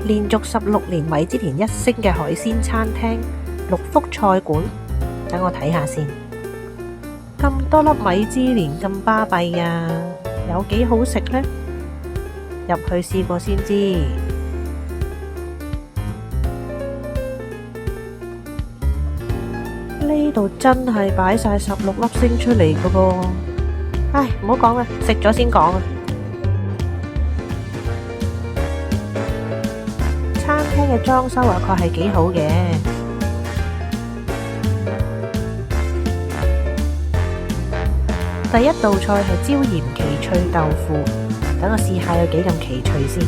連續16年米芝蓮1星嘅海鮮餐廳六福菜館，等我睇下先。咁多粒米芝蓮咁巴閉啊，有幾好食呢？入去試過先知。呢度真係擺晒16粒星出嚟㗎噃。唉，唔好講啦，食咗先講啊。餐廳嘅裝修啊，確係幾好嘅。第一道菜係椒鹽奇脆豆腐，等我試下有幾咁奇脆先。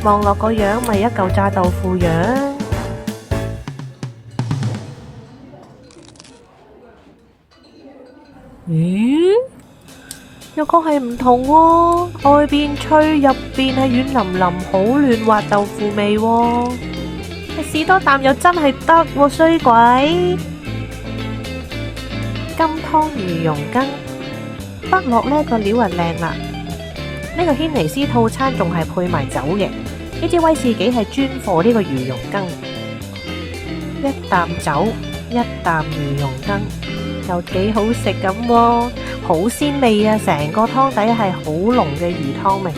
望落個樣咪一嚿炸豆腐樣。咦？有個係唔同喎，外邊脆，入邊係軟腍腍，好嫩滑豆腐味喎。試多啖又真係得喎，衰鬼！金湯魚蓉羹，北落呢個料啊靚啦。呢個軒尼詩套餐仲係配埋酒嘅，呢支威士忌係專貨呢個魚蓉羹。一啖酒，一啖魚蓉羹，又幾好食咁喎，好鮮味啊！成個湯底係好濃嘅魚湯味。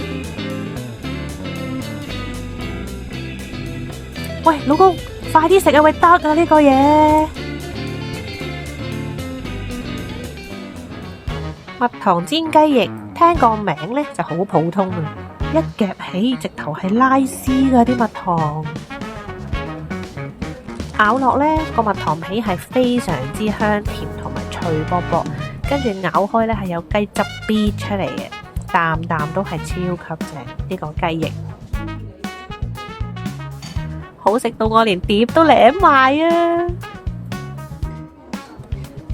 喂，老公，快啲食啊！喂，得啊呢個嘢。蜜糖煎雞翼，聽個名呢就好普通啊，一夾起直頭係拉絲㗎啲蜜糖，咬落呢個蜜糖皮係非常之香甜同埋脆卜卜，跟住咬開呢係有雞汁咇出嚟嘅，啖啖都係超級正呢個雞翼，好食到我連碟都舐埋啊！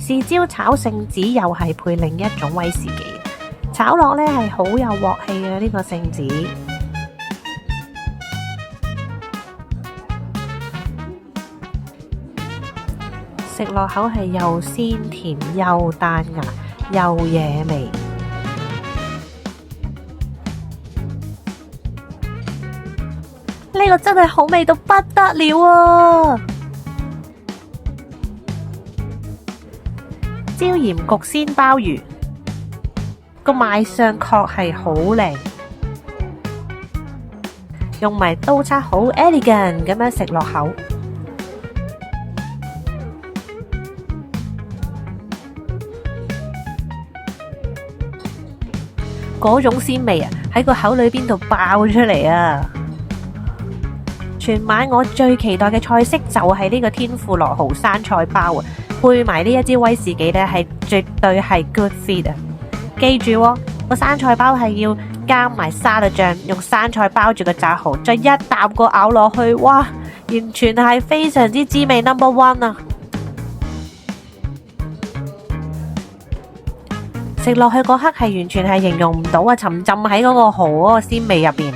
豉椒炒聖子又係配另一種威士忌，炒落呢係好有鑊氣啊！呢個聖子食落口係又鮮甜又彈牙又惹味，呢個真係好味到不得了啊！椒鹽焗鮮鮑魚，個賣相確係好靚，用埋刀叉好 elegant 咁樣食落口，嗰種鮮味啊喺個口裏邊度爆出嚟啊！全晚我最期待嘅菜式就係呢個天婦羅豪生菜包啊！配埋呢一支威士忌呢，係絕對係 good fit 啊！記住喎，個生菜包係要加埋沙律醬，用生菜包住個炸蠔，再一啖個咬落去，哇！完全係非常之滋味 number one 啊！食落去嗰刻係完全係形容唔到啊！沉浸喺嗰個蠔嗰個鮮味入邊。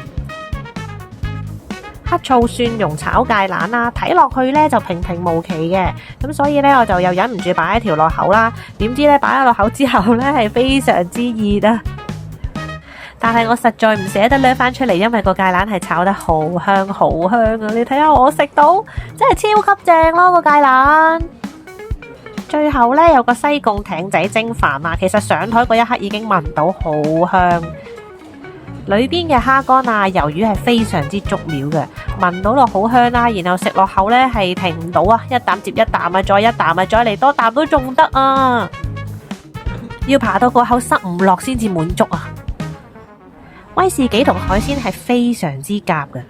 黑醋蒜蓉炒芥蘭啦，睇落去呢就平平無奇嘅，咁所以呢，我就又忍唔住擺一條落口啦。點知呢，擺咗落口之後呢，係非常之熱啊！但係我實在唔捨得掠翻出嚟，因為個芥蘭係炒得好香好香啊！你睇下我食到真係超級正咯個芥蘭。最後呢，有個西貢艇仔蒸飯啊，其實上台嗰一刻已經聞到好香。裏邊嘅蝦乾啊、魷魚係非常之足料嘅，聞到落好香啦，然後食落口呢係停唔到啊，一啖接一啖啊，再一啖啊，再嚟多啖都仲得啊，要爬到個口塞唔落先至滿足啊！威士忌同海鮮係非常之夾嘅，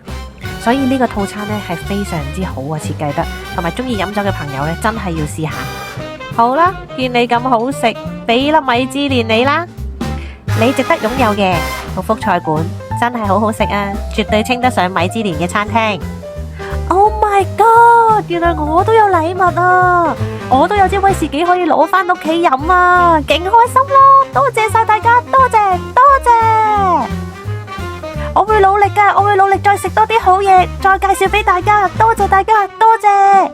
所以呢個套餐呢係非常之好啊，設計得，同埋中意飲酒嘅朋友呢真係要試下。好啦，見你咁好食，俾粒米芝蓮你啦，你值得擁有嘅。六福菜館真係好好食啊，絕對稱得上米芝蓮嘅餐廳。Oh my god！ 原來我都有禮物啊，我都有支威士忌可以攞返屋企飲啊，勁開心咯！多謝晒大家，多謝多謝，我會努力㗎，我會努力再食多啲好嘢，再介紹俾大家。多謝大家，多謝。